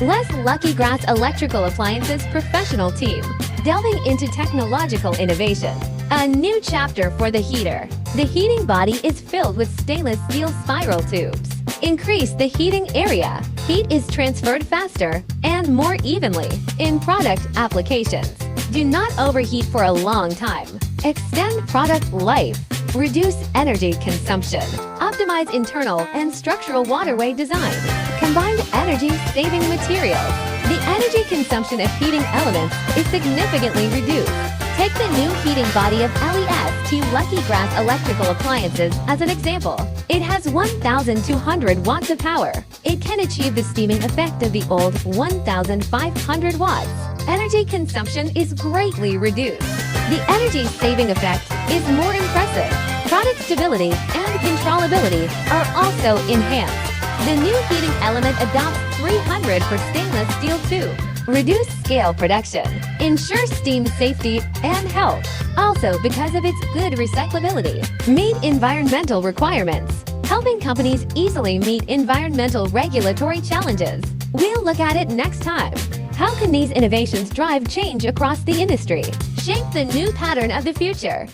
Les Lucky Grass Electrical Appliances professional team, delving into technological innovation. A new chapter for the heater. The heating body is filled with stainless steel spiral tubes. Increase the heating area. Heat is transferred faster and more evenly in product applications. Do not overheat for a long time. Extend product life. Reduce energy consumption. Optimize internal and structural waterway design. Combined energy-saving materials. The energy consumption of heating elements is significantly reduced. Take the new heating body of LES Lucky Grass Electrical Appliances as an example. It has 1,200 watts of power. It can achieve the steaming effect of the old 1,500 watts. Energy consumption is greatly reduced. The energy-saving effect is more impressive. Product stability and controllability are also enhanced. The new heating element adopts 300 for stainless steel tube. Reduce scale production. Ensure steam safety and health. Also because of its good recyclability. Meet environmental requirements. Helping companies easily meet environmental regulatory challenges. We'll look at it next time. How can these innovations drive change across the industry? Shape the new pattern of the future.